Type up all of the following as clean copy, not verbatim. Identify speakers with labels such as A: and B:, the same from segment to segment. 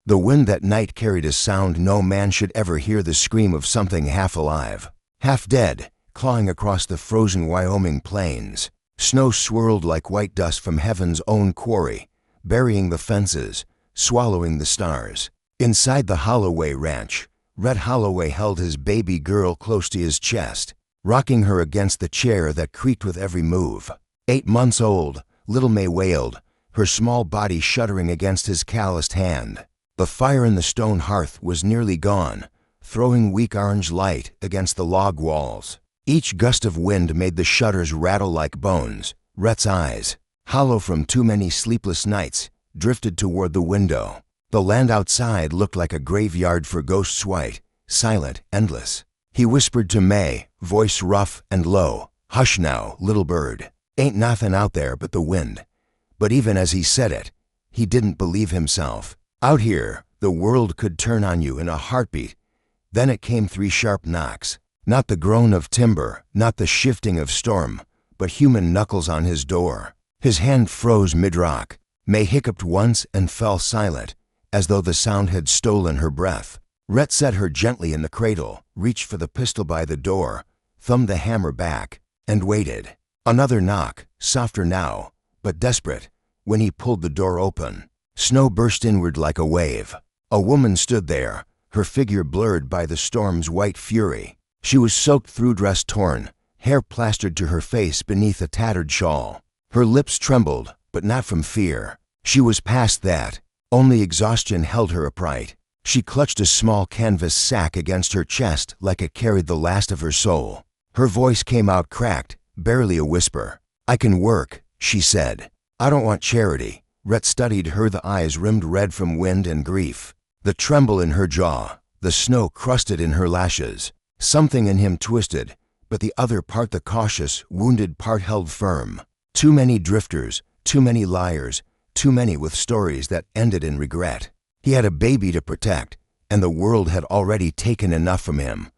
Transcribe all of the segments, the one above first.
A: The wind that night carried a sound no man should ever hear, the scream of something half alive, half dead, clawing across the frozen Wyoming plains. Snow swirled like white dust from heaven's own quarry, burying the fences, swallowing the stars. Inside the Holloway ranch, Red Holloway held his baby girl close to his chest, rocking her against the chair that creaked with every move. 8 months old, little May wailed, her small body shuddering against his calloused hand. The fire in the stone hearth was nearly gone, throwing weak orange light against the log walls. Each gust of wind made the shutters rattle like bones. Rhett's eyes, hollow from too many sleepless nights, drifted toward the window. The land outside looked like a graveyard for ghosts, white, silent, endless. He whispered to May, voice rough and low, "Hush now, little bird. Ain't nothing out there but the wind." But even as he said it, he didn't believe himself. Out here, the world could turn on you in a heartbeat. Then it came 3 sharp knocks. Not the groan of timber, not the shifting of storm, but human knuckles on his door. His hand froze mid-rock. May hiccuped once and fell silent, as though the sound had stolen her breath. Rhett set her gently in the cradle, reached for the pistol by the door, thumbed the hammer back, and waited. Another knock, softer now, but desperate, when he pulled the door open. Snow burst inward like a wave. A woman stood there, her figure blurred by the storm's white fury. She was soaked through, dress torn, hair plastered to her face beneath a tattered shawl. Her lips trembled, but not from fear. She was past that. Only exhaustion held her upright. She clutched a small canvas sack against her chest like it carried the last of her soul. Her voice came out cracked, barely a whisper. "I can work," she said. "I don't want charity." Rhett studied her, the eyes rimmed red from wind and grief. The tremble in her jaw, the snow crusted in her lashes. Something in him twisted, but the other part, the cautious, wounded part, held firm. Too many drifters, too many liars, too many with stories that ended in regret. He had a baby to protect, and the world had already taken enough from him.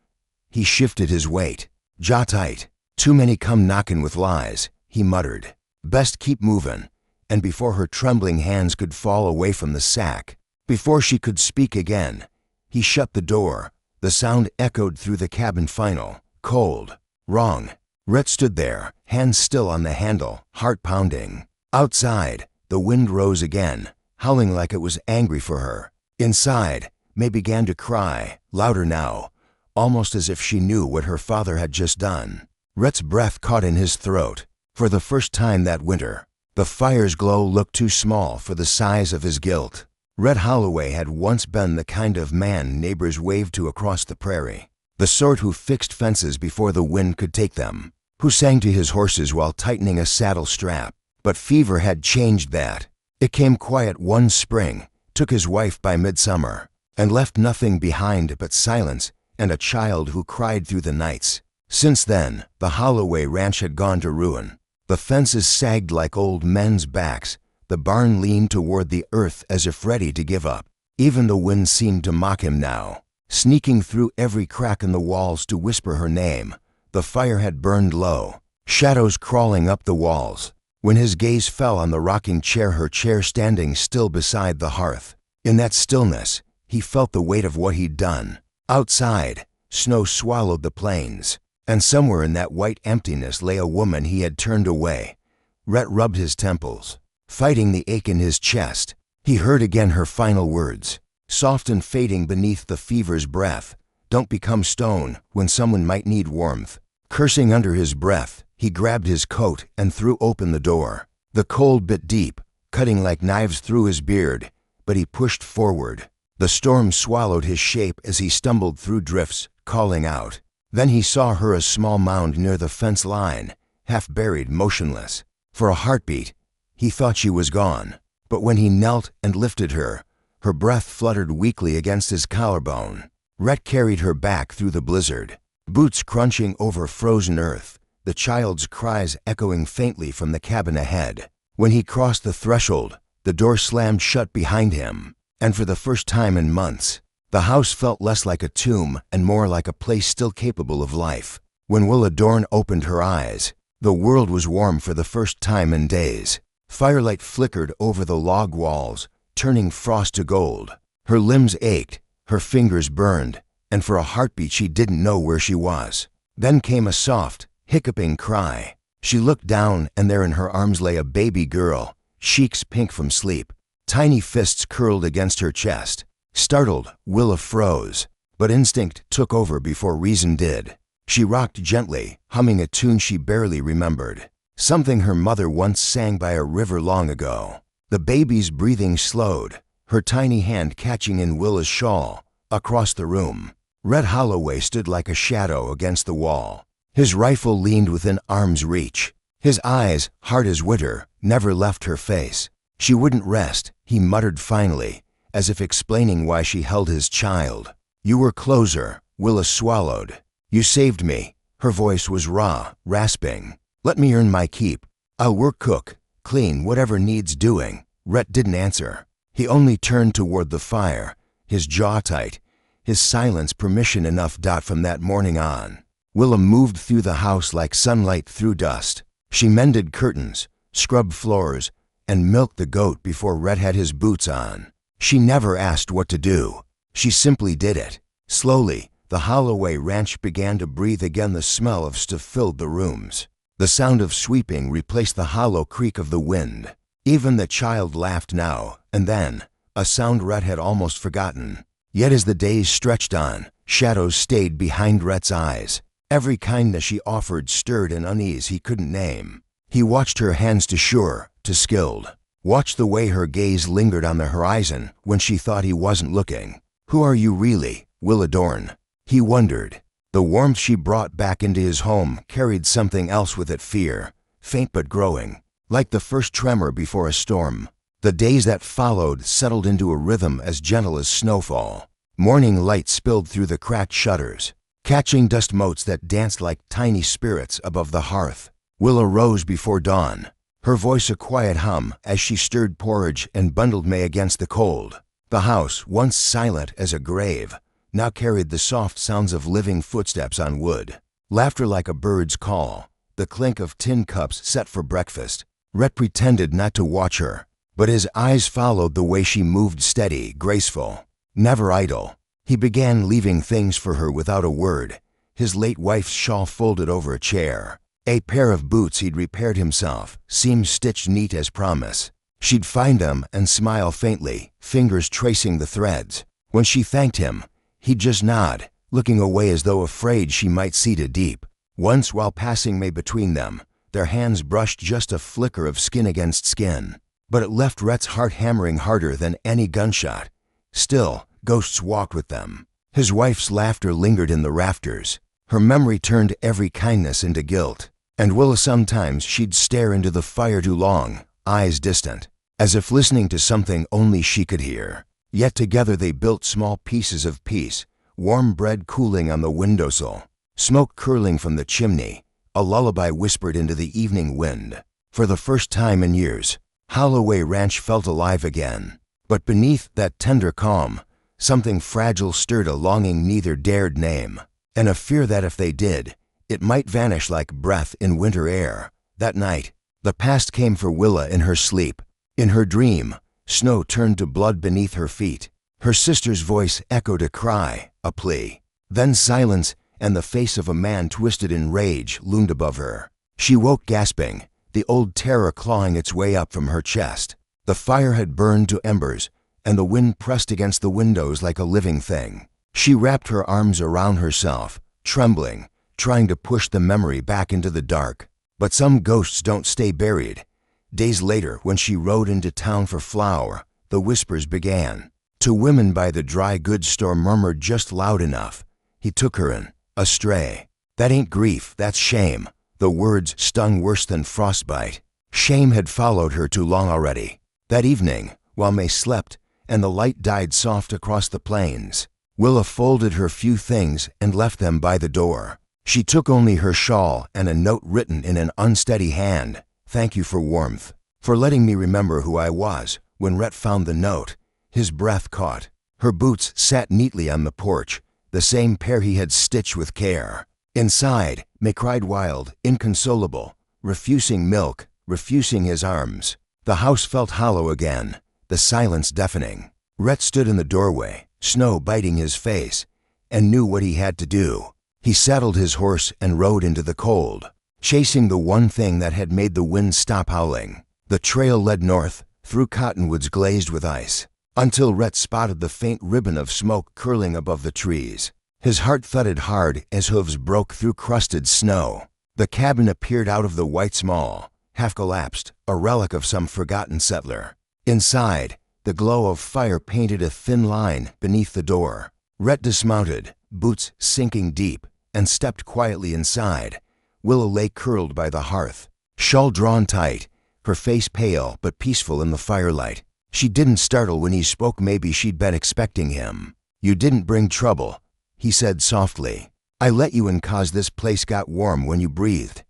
A: He shifted his weight. Jaw tight. "Too many come knockin' with lies," he muttered. "Best keep movin'." And before her trembling hands could fall away from the sack, before she could speak again, he shut the door. The sound echoed through the cabin, final, cold, wrong. Rhett stood there, hands still on the handle, heart pounding. Outside, the wind rose again, howling like it was angry for her. Inside, May began to cry, louder now, almost as if she knew what her father had just done. Rhett's breath caught in his throat. For the first time that winter, the fire's glow looked too small for the size of his guilt. Red Holloway had once been the kind of man neighbors waved to across the prairie, the sort who fixed fences before the wind could take them, who sang to his horses while tightening a saddle strap. But fever had changed that. It came quiet one spring, took his wife by midsummer, and left nothing behind but silence and a child who cried through the nights. Since then, the Holloway ranch had gone to ruin. The fences sagged like old men's backs. The barn leaned toward the earth as if ready to give up. Even the wind seemed to mock him now, sneaking through every crack in the walls to whisper her name. The fire had burned low, shadows crawling up the walls. When his gaze fell on the rocking chair, her chair standing still beside the hearth, in that stillness, he felt the weight of what he'd done. Outside, snow swallowed the plains, and somewhere in that white emptiness lay a woman he had turned away. Rhett rubbed his temples, fighting the ache in his chest. He heard again her final words, soft and fading beneath the fever's breath. "Don't become stone when someone might need warmth." Cursing under his breath, he grabbed his coat and threw open the door. The cold bit deep, cutting like knives through his beard, but he pushed forward. The storm swallowed his shape as he stumbled through drifts, calling out. Then he saw her, a small mound near the fence line, half buried, motionless. For a heartbeat, he thought she was gone. But when he knelt and lifted her, her breath fluttered weakly against his collarbone. Rhett carried her back through the blizzard, boots crunching over frozen earth, the child's cries echoing faintly from the cabin ahead. When he crossed the threshold, the door slammed shut behind him, and for the first time in months, the house felt less like a tomb and more like a place still capable of life. When Willa Dorn opened her eyes, the world was warm for the first time in days. Firelight flickered over the log walls, turning frost to gold. Her limbs ached, her fingers burned, and for a heartbeat she didn't know where she was. Then came a soft, hiccuping cry. She looked down, and there in her arms lay a baby girl, cheeks pink from sleep, tiny fists curled against her chest. Startled, Willa froze, but instinct took over before reason did. She rocked gently, humming a tune she barely remembered, something her mother once sang by a river long ago. The baby's breathing slowed, her tiny hand catching in Willa's shawl. Across the room, Red Holloway stood like a shadow against the wall. His rifle leaned within arm's reach. His eyes, hard as winter, never left her face. She wouldn't rest, he muttered finally, as if explaining why she held his child. You were closer, Willa swallowed. You saved me. Her voice was raw, rasping. Let me earn my keep. I'll work, cook, clean, whatever needs doing. Rhett didn't answer. He only turned toward the fire, his jaw tight, his silence permission enough. From that morning on, Willa moved through the house like sunlight through dust. She mended curtains, scrubbed floors, and milked the goat before Rhett had his boots on. She never asked what to do. She simply did it. Slowly, the Holloway ranch began to breathe again. The smell of stuff filled the rooms. The sound of sweeping replaced the hollow creak of the wind. Even the child laughed now and then, a sound Rhett had almost forgotten. Yet as the days stretched on, shadows stayed behind Rhett's eyes. Every kindness she offered stirred an unease he couldn't name. He watched her hands to sure, to skilled. Watched the way her gaze lingered on the horizon when she thought he wasn't looking. Who are you really, Willa Dorn? He wondered. The warmth she brought back into his home carried something else with it, fear, faint but growing, like the first tremor before a storm. The days that followed settled into a rhythm as gentle as snowfall. Morning light spilled through the cracked shutters, catching dust motes that danced like tiny spirits above the hearth. Willa rose before dawn, her voice a quiet hum as she stirred porridge and bundled May against the cold. The house, once silent as a grave, now carried the soft sounds of living footsteps on wood, laughter like a bird's call, the clink of tin cups set for breakfast. Rhett pretended not to watch her, but his eyes followed the way she moved, steady, graceful, never idle. He began leaving things for her without a word, his late wife's shawl folded over a chair, a pair of boots he'd repaired himself, seams stitched neat as promise. She'd find them and smile faintly, fingers tracing the threads. When she thanked him, he'd just nod, looking away as though afraid she might see too deep. Once, while passing May between them, their hands brushed just a flicker of skin against skin, but it left Rhett's heart hammering harder than any gunshot. Still, ghosts walked with them. His wife's laughter lingered in the rafters. Her memory turned every kindness into guilt. And Willa, sometimes she'd stare into the fire too long, eyes distant, as if listening to something only she could hear. Yet together they built small pieces of peace, warm bread cooling on the windowsill, smoke curling from the chimney, a lullaby whispered into the evening wind. For the first time in years, Holloway Ranch felt alive again. But beneath that tender calm, something fragile stirred, a longing neither dared name, and a fear that if they did, it might vanish like breath in winter air. That night, the past came for Willa in her sleep. In her dream, snow turned to blood beneath her feet. Her sister's voice echoed a cry, a plea. Then silence, and the face of a man twisted in rage loomed above her. She woke gasping, the old terror clawing its way up from her chest. The fire had burned to embers, and the wind pressed against the windows like a living thing. She wrapped her arms around herself, trembling, trying to push the memory back into the dark. But some ghosts don't stay buried. Days later, when she rode into town for flour, the whispers began. Two women by the dry goods store murmured just loud enough. He took her in, astray. That ain't grief, that's shame. The words stung worse than frostbite. Shame had followed her too long already. That evening, while May slept and the light died soft across the plains, Willa folded her few things and left them by the door. She took only her shawl and a note written in an unsteady hand. Thank you for warmth, for letting me remember who I was. When Rhett found the note, his breath caught. Her boots sat neatly on the porch, the same pair he had stitched with care. Inside, May cried wild, inconsolable, refusing milk, refusing his arms. The house felt hollow again, the silence deafening. Rhett stood in the doorway, snow biting his face, and knew what he had to do. He saddled his horse and rode into the cold, chasing the one thing that had made the wind stop howling. The trail led north, through cottonwoods glazed with ice, until Rhett spotted the faint ribbon of smoke curling above the trees. His heart thudded hard as hooves broke through crusted snow. The cabin appeared out of the white small, half collapsed, a relic of some forgotten settler. Inside, the glow of fire painted a thin line beneath the door. Rhett dismounted, boots sinking deep, and stepped quietly inside. Willa lay curled by the hearth, shawl drawn tight, her face pale but peaceful in the firelight. She didn't startle when he spoke. Maybe she'd been expecting him. "You didn't bring trouble," he said softly. "I let you in 'cause this place got warm when you breathed."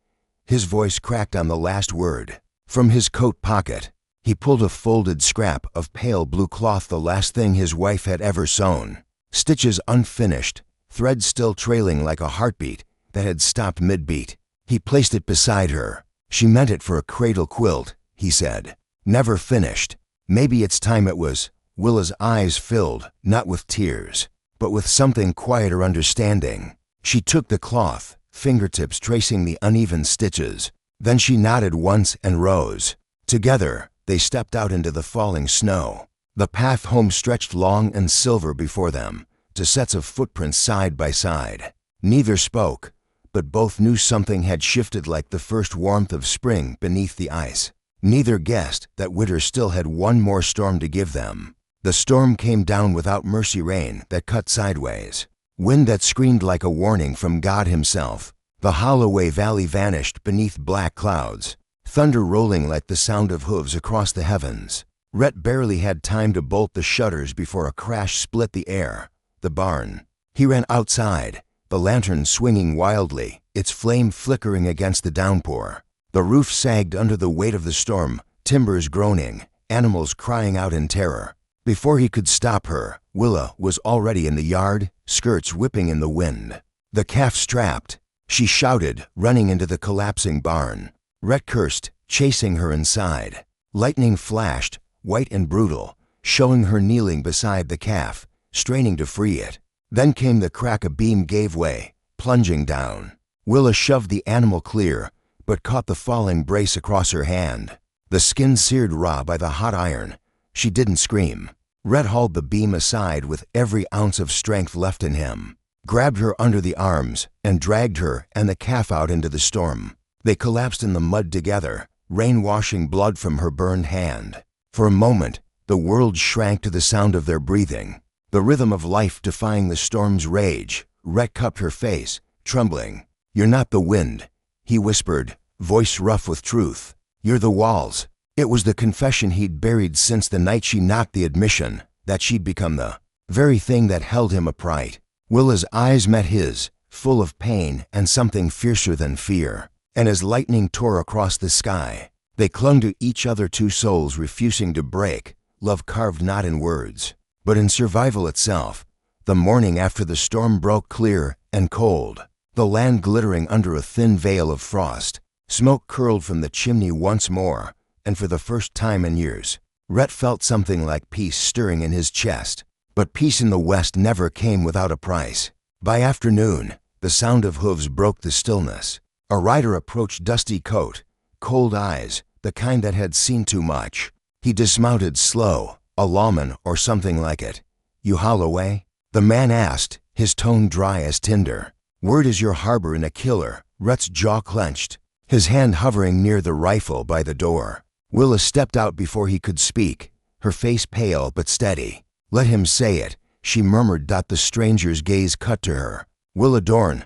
A: His voice cracked on the last word. From his coat pocket, he pulled a folded scrap of pale blue cloth, the last thing his wife had ever sewn. Stitches unfinished, thread still trailing like a heartbeat that had stopped mid-beat. He placed it beside her. "She meant it for a cradle quilt," he said. "Never finished. Maybe it's time it was." Willa's eyes filled, not with tears, but with something quieter understanding. She took the cloth, fingertips tracing the uneven stitches. Then she nodded once and rose. Together, they stepped out into the falling snow. The path home stretched long and silver before them, two sets of footprints side by side. Neither spoke, but both knew something had shifted, like the first warmth of spring beneath the ice. Neither guessed that winter still had one more storm to give them. The storm came down without mercy, rain that cut sideways, wind that screamed like a warning from God himself. The Holloway Valley vanished beneath black clouds, thunder rolling like the sound of hooves across the heavens. Rhett barely had time to bolt the shutters before a crash split the air. The barn. He ran outside, the lantern swinging wildly, its flame flickering against the downpour. The roof sagged under the weight of the storm, timbers groaning, animals crying out in terror. Before he could stop her, Willa was already in the yard, skirts whipping in the wind. The calf strapped. She shouted, running into the collapsing barn. Rhett cursed, chasing her inside. Lightning flashed, white and brutal, showing her kneeling beside the calf, straining to free it. Then came the crack. A beam gave way, plunging down. Willa shoved the animal clear, but caught the falling brace across her hand. The skin seared raw by the hot iron. She didn't scream. Rhett hauled the beam aside with every ounce of strength left in him, grabbed her under the arms, and dragged her and the calf out into the storm. They collapsed in the mud together, rain washing blood from her burned hand. For a moment, the world shrank to the sound of their breathing, the rhythm of life defying the storm's rage. Rhett cupped her face, trembling. "You're not the wind," he whispered, voice rough with truth. "You're the walls." It was the confession he'd buried since the night she knocked, the admission that she'd become the very thing that held him upright. Willa's eyes met his, full of pain and something fiercer than fear. And as lightning tore across the sky, they clung to each other, two souls refusing to break, love carved not in words, but in survival itself. The morning after the storm broke, clear and cold, the land glittering under a thin veil of frost. Smoke curled from the chimney once more, and for the first time in years, Rhett felt something like peace stirring in his chest. But peace in the West never came without a price. By afternoon, the sound of hooves broke the stillness. A rider approached, dusty coat, cold eyes, the kind that had seen too much. He dismounted slow, a lawman or something like it. "You Holloway?" the man asked, his tone dry as tinder. "Word is your harbor in a killer." Rhett's jaw clenched, his hand hovering near the rifle by the door. Willa stepped out before he could speak, her face pale but steady. "Let him say it," she murmured. The stranger's gaze cut to her. "Willa Dorn,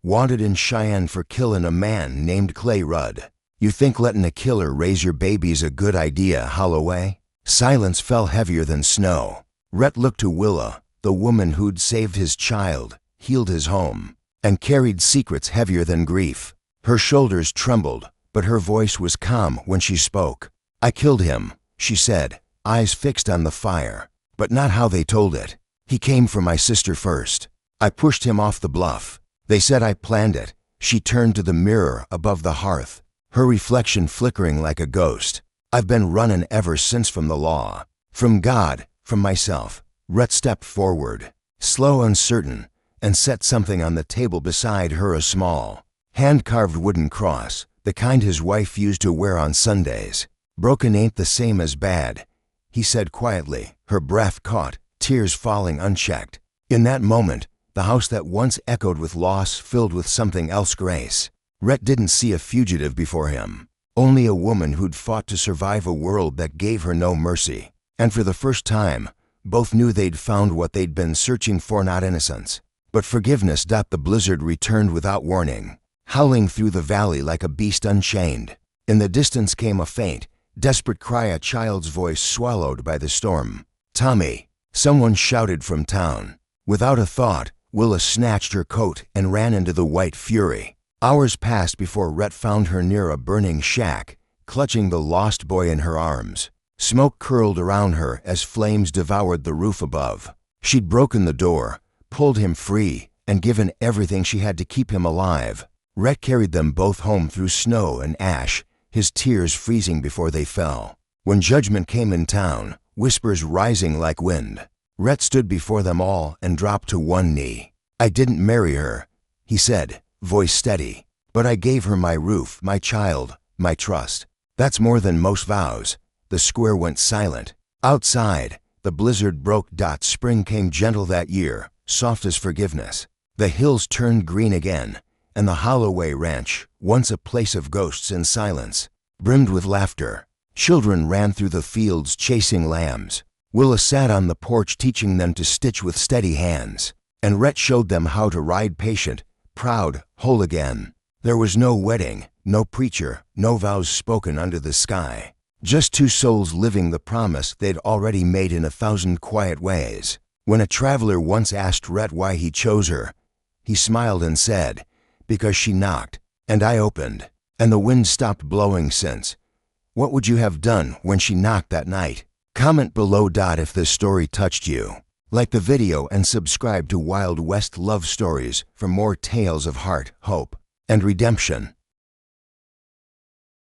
A: wanted in Cheyenne for killin' a man named Clay Rudd. You think lettin' a killer raise your baby's a good idea, Holloway?" Silence fell heavier than snow. Rhett looked to Willa, the woman who'd saved his child, healed his home, and carried secrets heavier than grief. Her shoulders trembled, but her voice was calm when she spoke. "I killed him," she said, eyes fixed on the fire, "but not how they told it. He came for my sister first. I pushed him off the bluff. They said I planned it." She turned to the mirror above the hearth, her reflection flickering like a ghost. "I've been running ever since, from the law, from God, from myself. Rhett stepped forward, slow, uncertain, and set something on the table beside her, a small, hand-carved wooden cross, the kind his wife used to wear on Sundays. "Broken ain't the same as bad," he said quietly, her breath caught, tears falling unchecked. In that moment, the house that once echoed with loss filled with something else, grace. Rhett didn't see a fugitive before him, only a woman who'd fought to survive a world that gave her no mercy. And for the first time, both knew they'd found what they'd been searching for, not innocence, but forgiveness. The blizzard returned without warning, howling through the valley like a beast unchained. In the distance came a faint, desperate cry, a child's voice swallowed by the storm. "Tommy!" someone shouted from town. Without a thought, Willa snatched her coat and ran into the white fury. Hours passed before Rhett found her near a burning shack, clutching the lost boy in her arms. Smoke curled around her as flames devoured the roof above. She'd broken the door, pulled him free, and given everything she had to keep him alive. Rhett carried them both home through snow and ash, his tears freezing before they fell. When judgment came in town, whispers rising like wind, Rhett stood before them all and dropped to one knee. "I didn't marry her," he said, voice steady, "but I gave her my roof, my child, my trust. That's more than most vows." The square went silent. Outside, the blizzard broke. Spring came gentle that year, soft as forgiveness. The hills turned green again, and the Holloway Ranch, once a place of ghosts and silence, brimmed with laughter. Children ran through the fields chasing lambs. Willa sat on the porch teaching them to stitch with steady hands, and Rhett showed them how to ride patient, proud, whole again. There was no wedding, no preacher, no vows spoken under the sky. Just two souls living the promise they'd already made in 1,000 quiet ways. When a traveler once asked Rhett why he chose her, he smiled and said, "Because she knocked, and I opened, and the wind stopped blowing since." What would you have done when she knocked that night? Comment below. If this story touched you. Like the video and subscribe to Wild West Love Stories for more tales of heart, hope, and redemption.